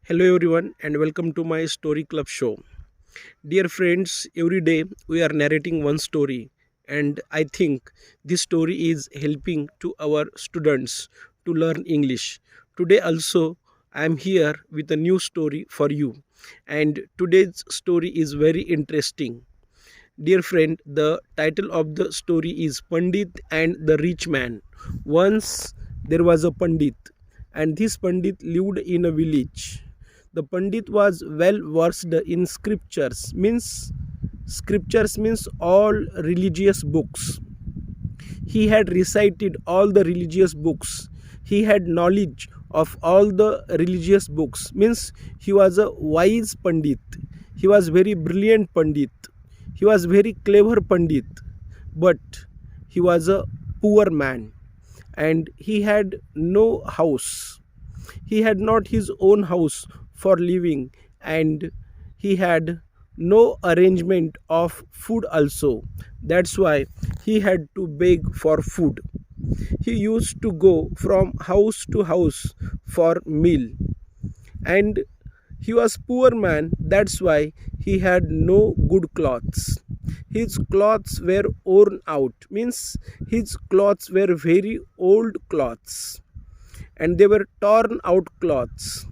Hello everyone and welcome to my story club show. Dear friends, every day we are narrating one story and I think this story is helping to our students to learn English. Today also I am here with a new story for you and today's story is very interesting. Dear friend, the title of the story is Pandit and the Rich Man. Once there was a Pandit, and this Pandit lived in a village. The Pandit was well versed in scriptures means all religious books. He had recited all the religious books. He had knowledge of all the religious books. Means he was a wise Pandit. He was very brilliant Pandit. He was very clever Pandit. But he was a poor man and he had no house. He had not his own house for living and he had no arrangement of food also. That's why he had to beg for food. He used to go from house to house for meal and he was poor man, that's why he had no good clothes. His clothes were worn out, means his clothes were very old clothes and they were torn out clothes.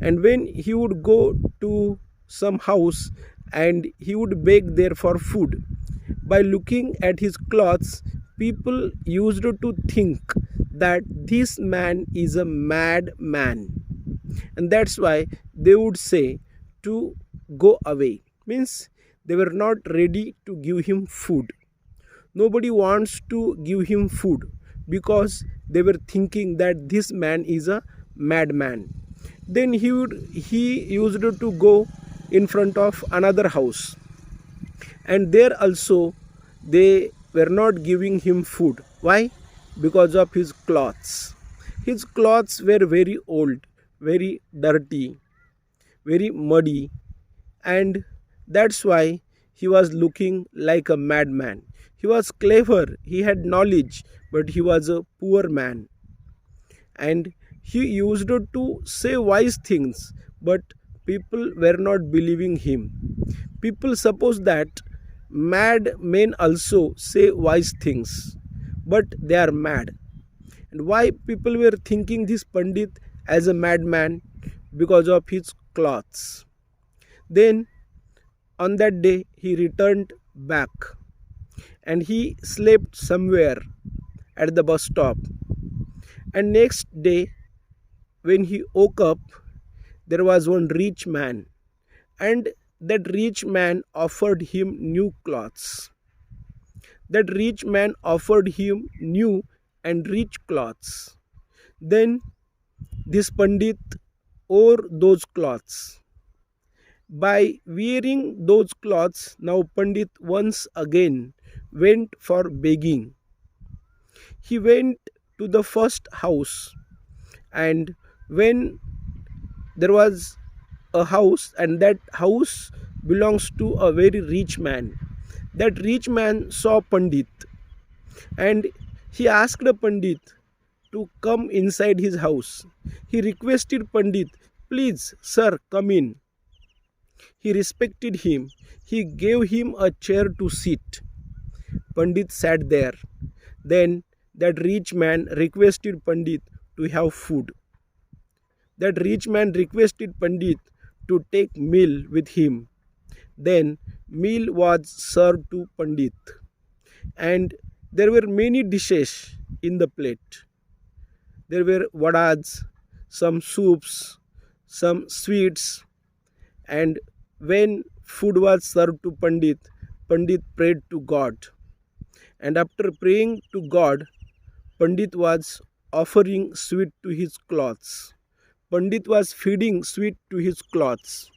And when he would go to some house and he would beg there for food, by looking at his clothes, people used to think that this man is a mad man, and that's why they would say to go away. Means they were not ready to give him food. Nobody wants to give him food because they were thinking that this man is a madman. Then he used to go in front of another house and there also they were not giving him food. Why? Because of his clothes. His clothes were very old, very dirty, very muddy, and that's why he was looking like a madman. He was clever, he had knowledge, but he was a poor man. And he used to say wise things, but people were not believing him. People suppose that mad men also say wise things, but they are mad. And why people were thinking this Pandit as a madman? Because of his clothes. Then on that day he returned back and he slept somewhere at the bus stop. And next day when he woke up, there was one rich man, and that rich man offered him new clothes. That rich man offered him new and rich clothes. Then this Pandit wore those clothes. By wearing those clothes, now Pandit once again went for begging. He went to the first house, and when there was a house, and that house belongs to a very rich man. That rich man saw Pandit and he asked the Pandit to come inside his house. He requested Pandit, please, sir, come in. He respected him. He gave him a chair to sit. Pandit sat there. Then that rich man requested Pandit to have food. That rich man requested Pandit to take meal with him. Then meal was served to Pandit, and there were many dishes in the plate. There were vadas, some soups, some sweets, and when food was served to Pandit, Pandit prayed to God. And after praying to God, Pandit was offering sweet to his clothes. Pandit was feeding sweet to his clothes.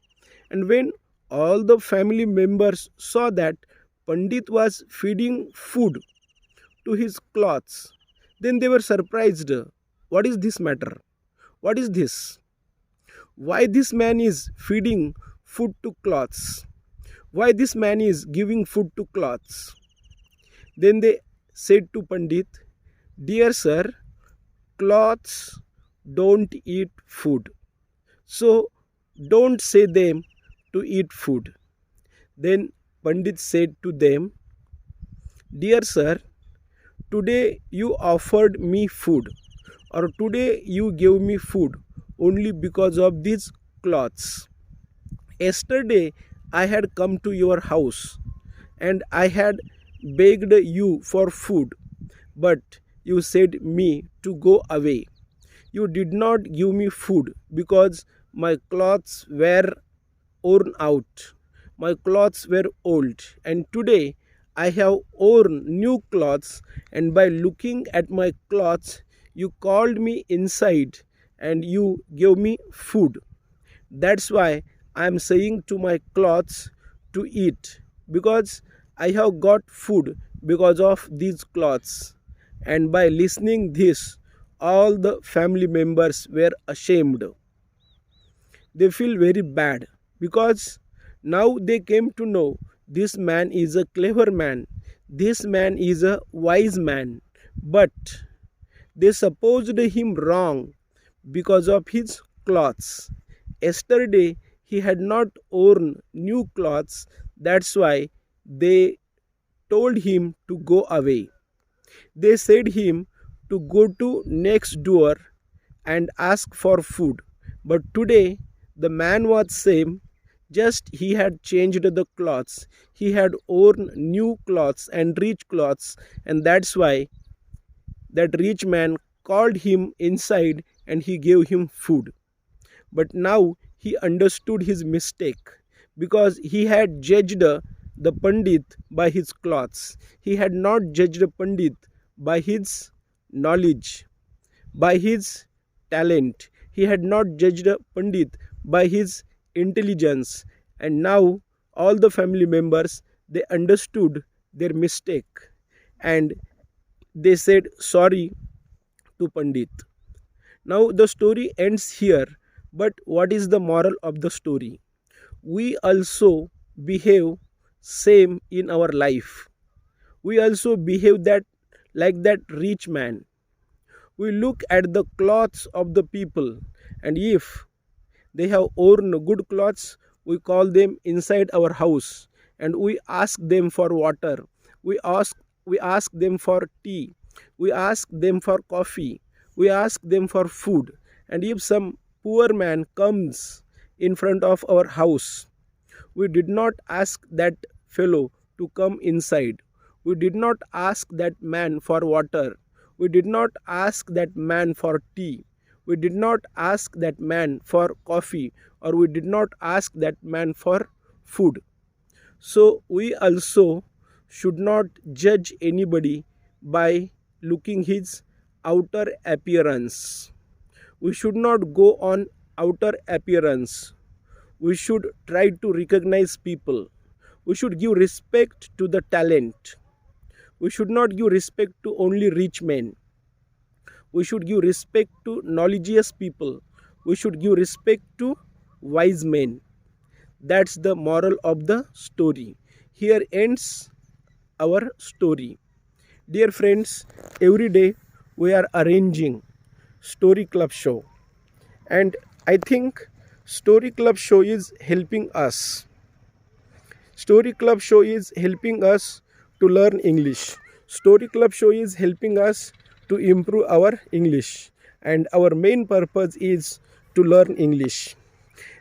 And when all the family members saw that Pandit was feeding food to his clothes, then they were surprised. What is this matter? What is this? Why this man is feeding food to clothes? Why this man is giving food to clothes? Then they said to Pandit, dear sir, cloths don't eat food. So don't say them to eat food. Then Pandit said to them, Dear sir, today you offered me food, or today you gave me food only because of these cloths. Yesterday I had come to your house and I had begged you for food, but you said me to go away. You did not give me food because my clothes were worn out. My clothes were old, and today I have worn new clothes, and by looking at my clothes, you called me inside and you gave me food. That's why I am saying to my clothes to eat, because I have got food because of these clothes. And by listening this, all the family members were ashamed. They feel very bad because now they came to know this man is a clever man, this man is a wise man, but they supposed him wrong because of his clothes. Yesterday he had not worn new clothes, that's why they told him to go away. They said him to go to next door and ask for food. But today the man was same, just he had changed the clothes. He had worn new clothes and rich clothes, and that's why that rich man called him inside and he gave him food. But now he understood his mistake because he had judged the Pandit by his clothes. He had not judged the Pandit by his knowledge, by his talent. He had not judged a Pandit by his intelligence. And now all the family members, they understood their mistake and they said sorry to Pandit. Now the story ends here, but what is the moral of the story? We also behave same in our life. We also behave that like that rich man. We look at the clothes of the people, and if they have worn good clothes, we call them inside our house and we ask them for water. We ask them for tea. We ask them for coffee. We ask them for food. And if some poor man comes in front of our house, we did not ask that fellow to come inside. We did not ask that man for water. We did not ask that man for tea. We did not ask that man for coffee, or we did not ask that man for food. So we also should not judge anybody by looking his outer appearance. We should not go on outer appearance. We should try to recognize people. We should give respect to the talent. We should not give respect to only rich men. We should give respect to knowledgeous people. We should give respect to wise men. That's the moral of the story. Here ends our story. Dear friends, every day we are arranging story club show, and I think story club show is helping us. Story club show is helping us to learn English. Story club show is helping us to improve our English, and our main purpose is to learn English.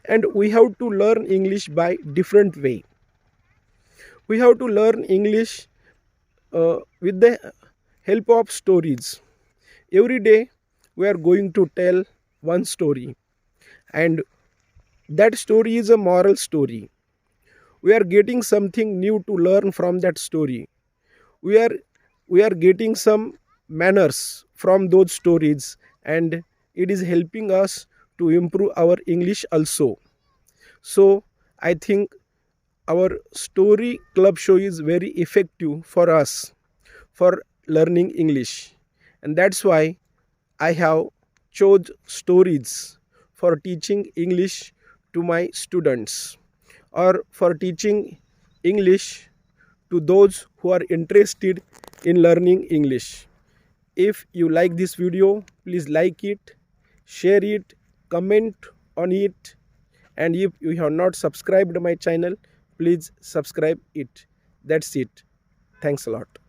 And we have to learn English by different way. We have to learn English with the help of stories. Every day we are going to tell one story, and that story is a moral story. We are getting something new to learn from that story. We are getting some manners from those stories, and it is helping us to improve our English also. So I think our story club show is very effective for us for learning English, and that's why I have chose stories for teaching English to my students, or for teaching English to those who are interested in learning English. If you like this video, please like it, share it, comment on it, and if you have not subscribed my channel, please subscribe it. That's it. Thanks a lot.